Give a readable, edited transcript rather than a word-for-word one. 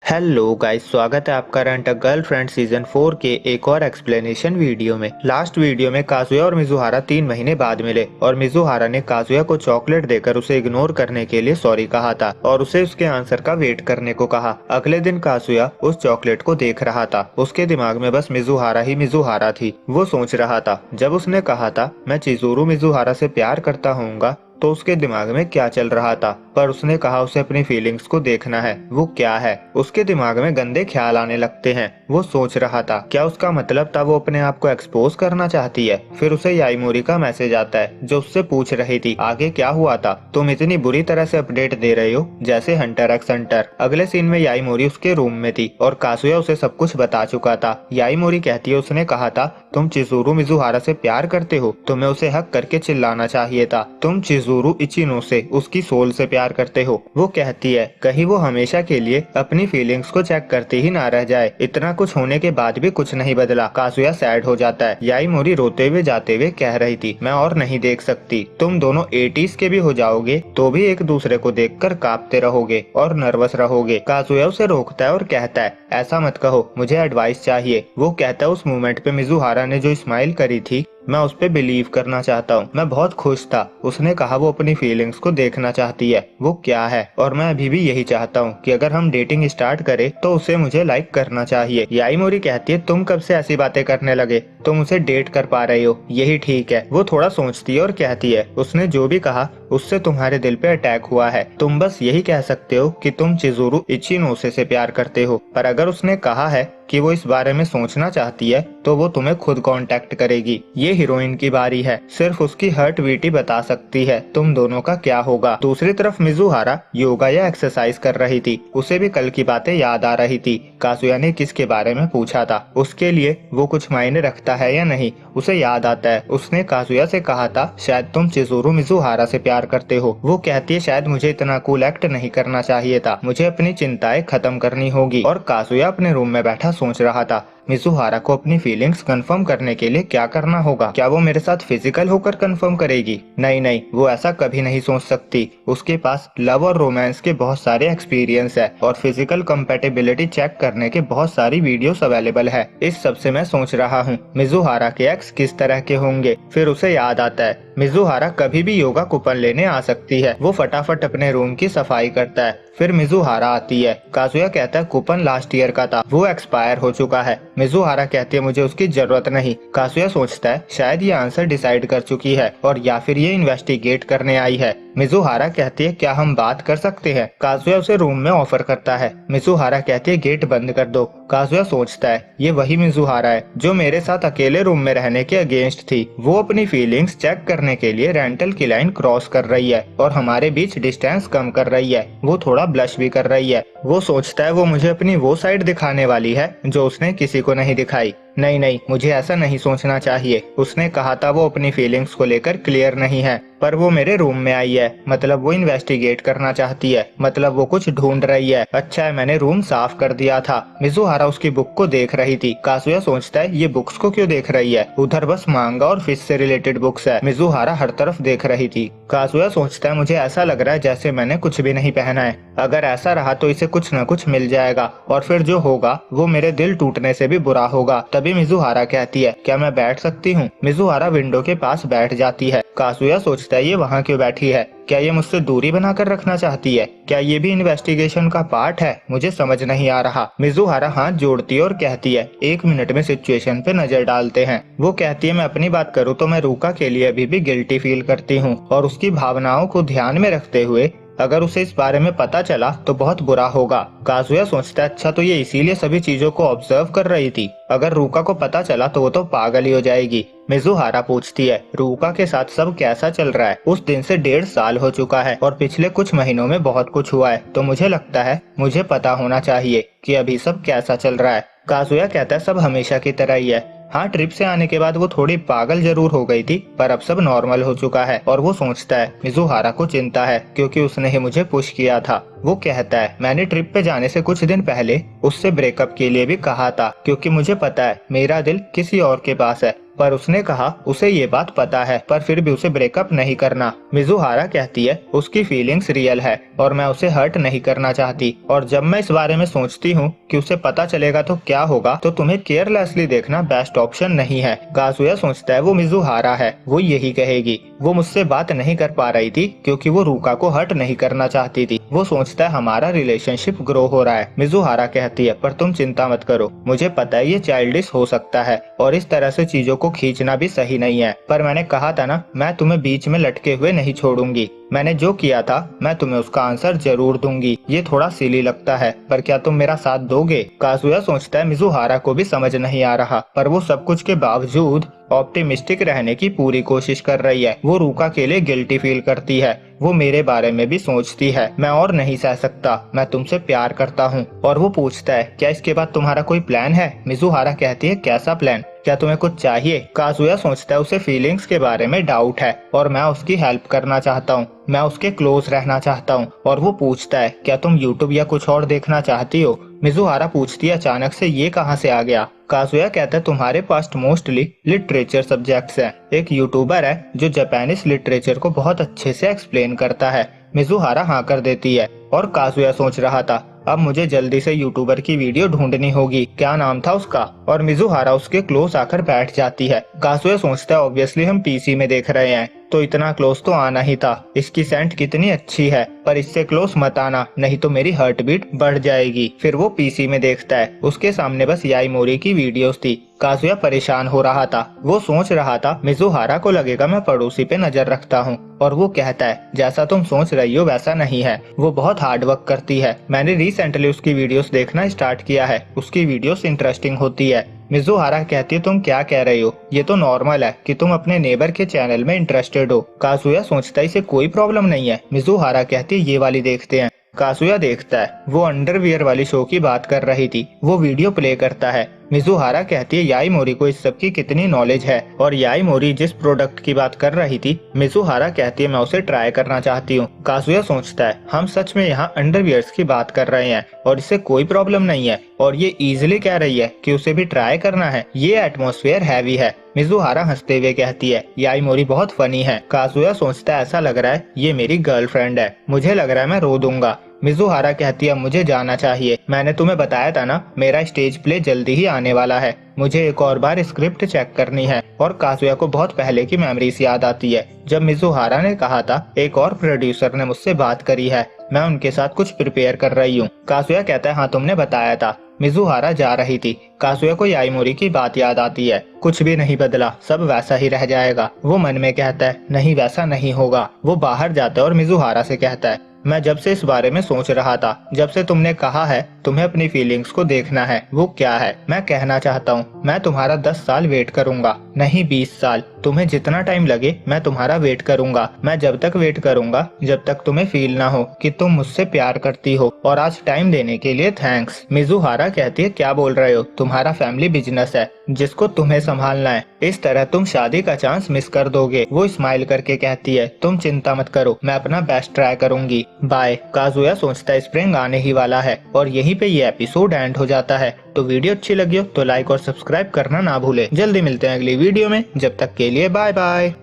Hello guys, स्वागत है आपका रंट गर्लफ्रेंड सीजन 4 के एक और एक्सप्लेनेशन वीडियो में। लास्ट वीडियो में काजुया और मिजुहारा 3 महीने बाद मिले और मिजुहारा ने काजुया को चॉकलेट देकर उसे इग्नोर करने के लिए सॉरी कहा था और उसे उसके आंसर का वेट करने को कहा। अगले दिन काजुया उस चॉकलेट को देख रहा था। उसके दिमाग में बस मिजुहारा ही मिजुहारा थी। वो सोच रहा था जब उसने कहा था मैं चिजोरू मिजुहारा से प्यार करता हूँगा तो उसके दिमाग में क्या चल रहा था, पर उसने कहा उसे अपनी फीलिंग्स को देखना है। वो क्या है? उसके दिमाग में गंदे ख्याल आने लगते हैं। वो सोच रहा था क्या उसका मतलब था वो अपने आप को एक्सपोज करना चाहती है। फिर उसे याईमोरी का मैसेज आता है जो उससे पूछ रही थी आगे क्या हुआ था। तुम इतनी बुरी तरह से अपडेट दे रहे हो जैसे हंटर एक्स हंटर। अगले सीन में याईमोरी उसके रूम में थी और काजुया उसे सब कुछ बता चुका था। याईमोरी कहती है उसने कहा था तुम चिजुरू मिजुहारा से प्यार करते हो, तुम्हें उसे हक करके चिल्लाना चाहिए था। तुम चिजुरू इचिनो से उसकी सोल से प्यार करते हो। वो कहती है कहीं वो हमेशा के लिए अपनी फीलिंग्स को चेक करते ही ना रह जाए। इतना कुछ होने के बाद भी कुछ नहीं बदला। काजुया सैड हो जाता है। याईमोरी रोते हुए जाते हुए कह रही थी मैं और नहीं देख सकती। तुम दोनों 80s के भी हो जाओगे तो भी एक दूसरे को देखकर कांपते रहोगे और नर्वस रहोगे। काजुया उसे रोकता है और कहता है ऐसा मत कहो, मुझे एडवाइस चाहिए। वो कहता है उस मोमेंट पे मिजुहारा ने जो स्माइल करी थी मैं उस पे बिलीव करना चाहता हूँ। मैं बहुत खुश था। उसने कहा वो अपनी फीलिंग्स को देखना चाहती है। वो क्या है? और मैं अभी भी यही चाहता हूँ कि अगर हम डेटिंग स्टार्ट करें तो उसे मुझे लाइक करना चाहिए। याईमोरी कहती है तुम कब से ऐसी बातें करने लगे? तुम उसे डेट कर पा रहे हो, यही ठीक है। वो थोड़ा सोचती है और कहती है उसने जो भी कहा उससे तुम्हारे दिल पे अटैक हुआ है। तुम बस यही कह सकते हो कि तुम चिजुरू इचिनोसे से प्यार करते हो, पर अगर उसने कहा है कि वो इस बारे में सोचना चाहती है तो वो तुम्हें खुद कांटेक्ट करेगी। ये हीरोइन की बारी है, सिर्फ उसकी हर्ट बीट ही बता सकती है तुम दोनों का क्या होगा। दूसरी तरफ मिजुहारा योगा या एक्सरसाइज कर रही थी। उसे भी कल की बातें याद आ रही थी। काजुया ने किसके बारे में पूछा था, उसके लिए वो कुछ मायने रखता है या नहीं, उसे याद आता है। उसने काजुया से कहा था शायद तुम चिजुरू मिजुहारा से प्यार करते हो। वो कहती है शायद मुझे इतना कूल एक्ट नहीं करना चाहिए था, मुझे अपनी चिंताएं खत्म करनी होगी। और काजुया अपने रूम में बैठा सोच रहा था मिजुहारा को अपनी फीलिंग्स कंफर्म करने के लिए क्या करना होगा। क्या वो मेरे साथ फिजिकल होकर कंफर्म करेगी? नहीं नहीं, वो ऐसा कभी नहीं सोच सकती। उसके पास लव और रोमांस के बहुत सारे एक्सपीरियंस है और फिजिकल कंपेटेबिलिटी चेक करने के बहुत सारी वीडियोस अवेलेबल है। इस सब से मैं सोच रहा हूँ मिजुहारा के एक्स किस तरह के होंगे। फिर उसे याद आता है मिजुहारा कभी भी योगा कूपन लेने आ सकती है। वो फटाफट अपने रूम की सफाई करता है। फिर मिजुहारा आती है। काजुया कहता है कूपन लास्ट ईयर का था, वो एक्सपायर हो चुका है। मिजुहारा कहती है मुझे उसकी जरूरत नहीं। काजुया सोचता है शायद ये आंसर डिसाइड कर चुकी है और या फिर ये इन्वेस्टिगेट करने आई है। मिजुहारा कहती है क्या हम बात कर सकते हैं? काजुया उसे रूम में ऑफर करता है। मिजुहारा कहती है गेट बंद कर दो। काजुया सोचता है ये वही मिजुहारा है जो मेरे साथ अकेले रूम में रहने के अगेंस्ट थी। वो अपनी फीलिंग्स चेक करने के लिए रेंटल की लाइन क्रॉस कर रही है और हमारे बीच डिस्टेंस कम कर रही है। वो थोड़ा ब्लश भी कर रही है। वो सोचता है वो मुझे अपनी वो साइड दिखाने वाली है जो उसने किसी को नहीं दिखाई। नहीं नहीं, मुझे ऐसा नहीं सोचना चाहिए। उसने कहा था वो अपनी फीलिंग्स को लेकर क्लियर नहीं है, पर वो मेरे रूम में आई है, मतलब वो इन्वेस्टिगेट करना चाहती है, मतलब वो कुछ ढूंढ रही है। अच्छा है मैंने रूम साफ कर दिया था। मिजुहारा उसकी बुक को देख रही थी। काजुया सोचता है ये बुक्स को क्यों देख रही है? उधर बस मांगा और फिश से रिलेटेड बुक्स है। मिजुहारा हर तरफ देख रही थी। काजुया सोचता है मुझे ऐसा लग रहा है जैसे मैंने कुछ भी नहीं पहना है। अगर ऐसा रहा तो इसे कुछ न कुछ मिल जाएगा और फिर जो होगा वो मेरे दिल टूटने से भी बुरा होगा। तभी मिजुहारा कहती है क्या मैं बैठ सकती हूँ? मिजुहारा विंडो के पास बैठ जाती है। काजुया सोचता है ये वहाँ क्यों बैठी है? क्या ये मुझसे दूरी बनाकर रखना चाहती है? क्या ये भी इन्वेस्टिगेशन का पार्ट है? मुझे समझ नहीं आ रहा। मिजुहारा हाथ जोड़ती है और कहती है 1 मिनट में सिचुएशन पे नजर डालते हैं। वो कहती है मैं अपनी बात करूँ तो मैं रूका के लिए अभी भी गिल्टी फील करती हूँ और उसकी भावनाओं को ध्यान में रखते हुए अगर उसे इस बारे में पता चला तो बहुत बुरा होगा। काजुया सोचता है अच्छा तो ये इसीलिए सभी चीजों को ऑब्जर्व कर रही थी। अगर रूका को पता चला तो वो तो पागल ही हो जाएगी। मिजुहारा पूछती है रूका के साथ सब कैसा चल रहा है? उस दिन से 1.5 साल हो चुका है और पिछले कुछ महीनों में बहुत कुछ हुआ है, तो मुझे लगता है मुझे पता होना चाहिए कि अभी सब कैसा चल रहा है। काजुया कहता है सब हमेशा की तरह ही है। हाँ, ट्रिप से आने के बाद वो थोड़ी पागल जरूर हो गई थी, पर अब सब नॉर्मल हो चुका है। और वो सोचता है मिजुहारा को चिंता है क्योंकि उसने ही मुझे पुश किया था। वो कहता है मैंने ट्रिप पे जाने से कुछ दिन पहले उससे ब्रेकअप के लिए भी कहा था क्योंकि मुझे पता है मेरा दिल किसी और के पास है। पर उसने कहा उसे ये बात पता है पर फिर भी उसे ब्रेकअप नहीं करना। मिजुहारा कहती है उसकी फीलिंग्स रियल है और मैं उसे हर्ट नहीं करना चाहती, और जब मैं इस बारे में सोचती हूँ कि उसे पता चलेगा तो क्या होगा, तो तुम्हें केयरलेसली देखना बेस्ट ऑप्शन नहीं है। काजुया सोचता है वो मिजुहारा है, वो यही कहेगी। वो मुझसे बात नहीं कर पा रही थी क्योंकि वो रूका को हर्ट नहीं करना चाहती थी। वो सोचता है हमारा रिलेशनशिप ग्रो हो रहा है। मिजुहारा कहती है पर तुम चिंता मत करो, मुझे पता है ये चाइल्डिश हो सकता है और इस तरह से चीजों को खींचना भी सही नहीं है, पर मैंने कहा था ना मैं तुम्हें बीच में लटके हुए नहीं छोड़ूंगी। मैंने जो किया था मैं तुम्हें उसका आंसर जरूर दूंगी। ये थोड़ा सिली लगता है पर क्या तुम मेरा साथ दोगे? काजुया सोचता है मिजुहारा को भी समझ नहीं आ रहा, पर वो सब कुछ के बावजूद ऑप्टिमिस्टिक रहने की पूरी कोशिश कर रही है। वो रूका के लिए गिल्टी फील करती है। वो मेरे बारे में भी सोचती है। मैं और नहीं सह सकता, मैं तुमसे प्यार करता हूँ। और वो पूछता है क्या इसके बाद तुम्हारा कोई प्लान है? मिजुहारा कहती है कैसा प्लान? क्या तुम्हें कुछ चाहिए? काजुया सोचता है उसे फीलिंग्स के बारे में डाउट है और मैं उसकी हेल्प करना चाहता हूँ, मैं उसके क्लोज रहना चाहता हूँ। और वो पूछता है क्या तुम यूट्यूब या कुछ और देखना चाहती हो? मिजुहारा पूछती है अचानक से ये कहाँ से आ गया? काजुया कहता है तुम्हारे पास मोस्टली लिटरेचर सब्जेक्ट्स हैं। एक यूट्यूबर है जो जापानीज लिटरेचर को बहुत अच्छे से एक्सप्लेन करता है। मिजुहारा हाँ कर देती है और काजुया सोच रहा था अब मुझे जल्दी से यूट्यूबर की वीडियो ढूंढनी होगी, क्या नाम था उसका? और मिजुहारा उसके क्लोज आकर बैठ जाती है। काजुया सोचता है ऑब्वियसली हम पीसी में देख रहे हैं तो इतना क्लोज तो आना ही था। इसकी सेंट कितनी अच्छी है, पर इससे क्लोज मत आना नहीं तो मेरी हार्ट बीट बढ़ जाएगी। फिर वो पीसी में देखता है, उसके सामने बस याईमोरी की वीडियोस थी। काजुया परेशान हो रहा था। वो सोच रहा था मिजुहारा को लगेगा मैं पड़ोसी पे नजर रखता हूँ, और वो कहता है जैसा तुम सोच रही हो वैसा नहीं है, वो बहुत हार्ड वर्क करती है। मैंने रिसेंटली उसकी वीडियोस देखना स्टार्ट किया है, उसकी वीडियोस इंटरेस्टिंग होती है। मिजुहारा कहती है तुम क्या कह रही हो, ये तो नॉर्मल है कि तुम अपने नेबर के चैनल में इंटरेस्टेड हो। काजुया सोचता है इसे कोई प्रॉब्लम नहीं है। मिजुहारा कहती है ये वाली देखते हैं। काजुया देखता है वो अंडरवियर वाली शो की बात कर रही थी। वो वीडियो प्ले करता है। मिजुहारा कहती है याईमोरी को इस सब की कितनी नॉलेज है, और याईमोरी जिस प्रोडक्ट की बात कर रही थी मिजुहारा कहती है मैं उसे ट्राई करना चाहती हूँ। काजुया सोचता है हम सच में यहाँ अंडरवियर्स की बात कर रहे हैं और इससे कोई प्रॉब्लम नहीं है, और ये इजीली कह रही है कि उसे भी ट्राई करना है। ये एटमॉस्फेयर हैवी है। मिजुहारा हंसते हुए कहती है याईमोरी बहुत फनी है। काजुया सोचता है ऐसा लग रहा है ये मेरी गर्लफ्रेंड है, मुझे लग रहा है मैं रो दूंगा। मिजुहारा कहती है मुझे जाना चाहिए, मैंने तुम्हें बताया था ना मेरा स्टेज प्ले जल्दी ही आने वाला है, मुझे एक और बार स्क्रिप्ट चेक करनी है। और काजुया को बहुत पहले की मेमोरीज याद आती है जब मिजुहारा ने कहा था एक और प्रोड्यूसर ने मुझसे बात करी है, मैं उनके साथ कुछ प्रिपेयर कर रही हूँ। काजुया कहता है हाँ तुमने बताया था। मिजुहारा जा रही थी। काजुया को याईमोरी की बात याद आती है, कुछ भी नहीं बदला, सब वैसा ही रह जाएगा। वो मन में कहता है नहीं वैसा नहीं होगा। वो बाहर जाता है और मिजुहारा से कहता है मैं जब से इस बारे में सोच रहा था, जब से तुमने कहा है तुम्हें अपनी फीलिंग्स को देखना है। वो क्या है? मैं कहना चाहता हूँ मैं तुम्हारा 10 साल वेट करूंगा, नहीं 20 साल, तुम्हें जितना टाइम लगे मैं तुम्हारा वेट करूंगा। मैं जब तक वेट करूंगा जब तक तुम्हें फील ना हो कि तुम मुझसे प्यार करती हो, और आज टाइम देने के लिए थैंक्स। मिजुहारा कहती है क्या बोल रहे हो, तुम्हारा फैमिली बिजनेस है जिसको तुम्हें संभालना है, इस तरह तुम शादी का चांस मिस कर दोगे। वो स्माइल करके कहती है तुम चिंता मत करो, मैं अपना बेस्ट ट्राई करूंगी, बाय। काजुया सोचता है स्प्रिंग आने ही वाला है, और यहीं पे ये एपिसोड एंड हो जाता है। तो वीडियो अच्छी लगी हो तो लाइक और सब्सक्राइब करना ना भूले। जल्दी मिलते हैं अगली वीडियो में, जब तक के लिए बाय बाय।